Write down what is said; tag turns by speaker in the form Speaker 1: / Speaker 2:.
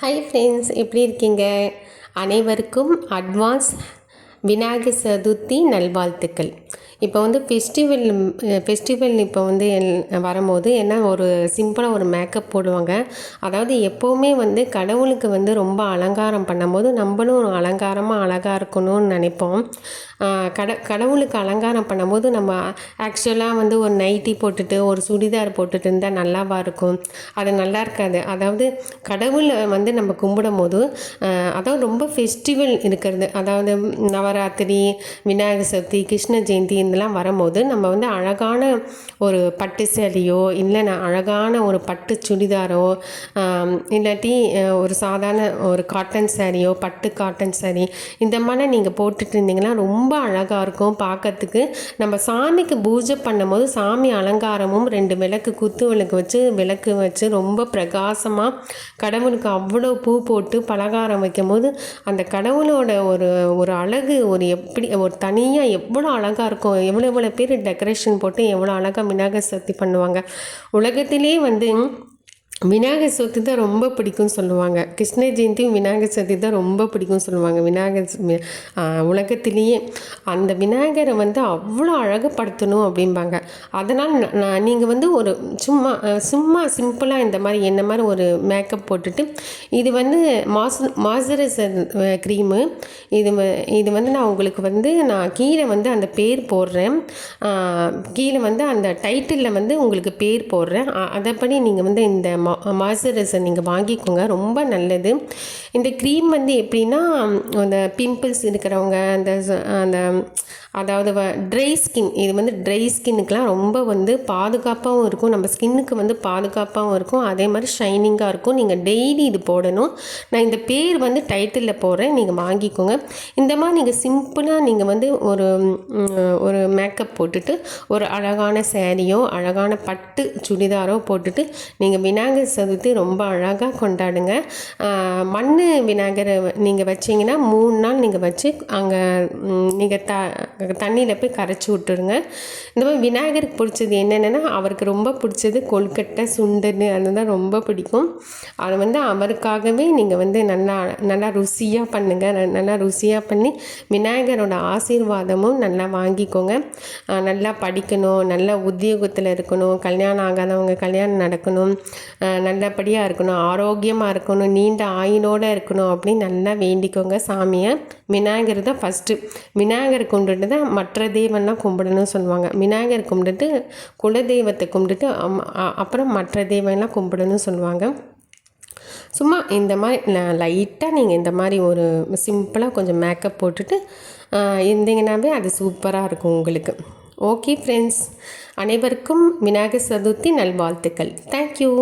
Speaker 1: Hi friends, எப்படி இருக்கீங்க? அனைவருக்கும் அட்வான்ஸ் விநாயகர் சதுர்த்தி நல்வாழ்த்துக்கள். இப்போ வந்து ஃபெஸ்டிவல் இப்போ வந்து வரும்போது என்ன ஒரு சிம்பிளாக ஒரு மேக்கப் போடுவாங்க. அதாவது எப்போவுமே வந்து கடவுளுக்கு வந்து ரொம்ப அலங்காரம் பண்ணும்போது நம்மளும் ஒரு அழகாக இருக்கணும்னு நினைப்போம். கடவுளுக்கு அலங்காரம் பண்ணும்போது நம்ம ஆக்சுவலாக வந்து ஒரு நைட்டி போட்டுட்டு ஒரு சுடிதார் போட்டுட்டு இருந்தால் நல்லாவா இருக்கும்? அது நல்லா இருக்காது. அதாவது கடவுளை வந்து நம்ம கும்பிடும் போது அதாவது ரொம்ப ஃபெஸ்டிவல் இருக்கிறது, அதாவது நவராத்திரி, விநாயகர் சதுர்த்தி, கிருஷ்ண ஜெயந்தி இதெல்லாம் வரும்போது நம்ம வந்து அழகான ஒரு பட்டு சேலையோ இல்லைன்னா அழகான ஒரு பட்டு சுடிதாரோ இல்லாட்டி ஒரு சாதாரண ஒரு காட்டன் சாரியோ, பட்டு காட்டன் சாரி இந்த மாதிரி நீங்கள் போட்டுட்டு இருந்தீங்கன்னா ரொம்ப அழகாக இருக்கும் பார்க்கறதுக்கு. நம்ம சாமிக்கு பூஜை பண்ணும்போது சாமி அலங்காரமும் 2 குத்து விளக்கு வச்சு ரொம்ப பிரகாசமாக கடவுளுக்கு அவ்வளோ பூ போட்டு பலகாரம் வைக்கும்போது அந்த கடவுளோட ஒரு ஒரு அழகு ஒரு எப்படி ஒரு தனியாக எவ்வளோ அழகாக இருக்கும். எவ்வளோ பேர் டெக்கரேஷன் போட்டு எவ்வளோ அழகாக விநாயகர் சதுர்த்தி பண்ணுவாங்க. உலகத்திலே வந்து விநாயகர் சதுர்த்தி தான் ரொம்ப பிடிக்கும்னு சொல்லுவாங்க. கிருஷ்ண ஜெயந்தியும் விநாயகர் சதுர்த்தி தான் ரொம்ப பிடிக்கும்னு சொல்லுவாங்க. உலகத்திலேயே அந்த விநாயகரை வந்து அவ்வளோ அழகுப்படுத்தணும் அப்படிம்பாங்க. அதனால் நீங்கள் வந்து ஒரு சும்மா சிம்பிளாக இந்த மாதிரி என்ன மாதிரி ஒரு மேக்கப் போட்டுட்டு, இது வந்து மாய்ஸ்சரைசர் க்ரீமு. இது வந்து நான் உங்களுக்கு வந்து நான் கீழே வந்து அந்த பேர் போடுறேன். கீழே வந்து அந்த டைட்டிலில் வந்து உங்களுக்கு பேர் போடுறேன். அதைப்படி நீங்கள் வந்து இந்த மாய்ஸ்சரைசர் நீங்கள் வாங்கிக்கோங்க, ரொம்ப நல்லது. இந்த க்ரீம் வந்து எப்படின்னா அந்த பிம்பிள்ஸ் இருக்கிறவங்க அந்த அதாவது ட்ரை ஸ்கின், இது வந்து ட்ரை ஸ்கின்னுக்கெலாம் ரொம்ப வந்து பாதுகாப்பாகவும் இருக்கும், நம்ம ஸ்கின்னுக்கு வந்து பாதுகாப்பாகவும் இருக்கும், அதே மாதிரி ஷைனிங்காக இருக்கும். நீங்கள் டெய்லி இது போடணும். நான் இந்த பேர் வந்து டைட்டிலில் போடுறேன், நீங்கள் வாங்கிக்கோங்க. இந்த மாதிரி நீங்கள் சிம்பிளாக நீங்கள் வந்து ஒரு மேக்கப் போட்டுட்டு ஒரு அழகான சேரீயோ அழகான பட்டு சுடிதாரோ போட்டுட்டு நீங்கள் விநாயகர் சதுர்த்தி ரொம்ப அழகாக கொண்டாடுங்க. மண் விநாயகரை நீங்கள் வச்சிங்கன்னா 3 நாள் நீங்கள் வச்சு அங்கே நீங்கள் தண்ணியில் போய் கரைச்சி விட்டுருங்க. இந்த மாதிரி விநாயகருக்கு பிடிச்சது என்னென்னா, அவருக்கு ரொம்ப பிடிச்சது கொழுக்கட்டை, சுண்டல், அதுதான் ரொம்ப பிடிக்கும். அதை வந்து அவருக்காகவே நீங்கள் வந்து நல்லா ருசியாக பண்ணுங்கள். நல்லா ருசியாக பண்ணி விநாயகரோட ஆசீர்வாதமும் நல்லா வாங்கிக்கோங்க. நல்லா படிக்கணும், நல்லா உத்தியோகத்தில் இருக்கணும், கல்யாணம் ஆகாதவங்க கல்யாணம் நடக்கணும், நல்லபடியாக இருக்கணும், ஆரோக்கியமாக இருக்கணும், நீண்ட ஆயுளோடு இருக்கணும் அப்படின்னு நல்லா வேண்டிக்கோங்க சாமியை. விநாயகர் தான் ஃபஸ்ட்டு. விநாயகர் கும்பிட்டுட்டு தான் மற்ற தெய்வம்லாம் கும்பிடணும்னு சொல்லுவாங்க. விநாயகர் கும்பிட்டுட்டு குலதெய்வத்தை கும்பிட்டுட்டு அப்புறம் மற்ற தெய்வம்லாம் கும்பிடணும்னு சொல்லுவாங்க. சும்மா இந்த மாதிரி லைட்டாக நீங்கள் இந்த மாதிரி ஒரு சிம்பிளாக கொஞ்சம் மேக்கப் போட்டுட்டு இருந்தீங்கன்னாவே அது சூப்பராக இருக்கும் உங்களுக்கு. ஓகே ஃப்ரெண்ட்ஸ், அனைவருக்கும் விநாயகர் சதுர்த்தி நல்வாழ்த்துக்கள். தேங்க்யூ.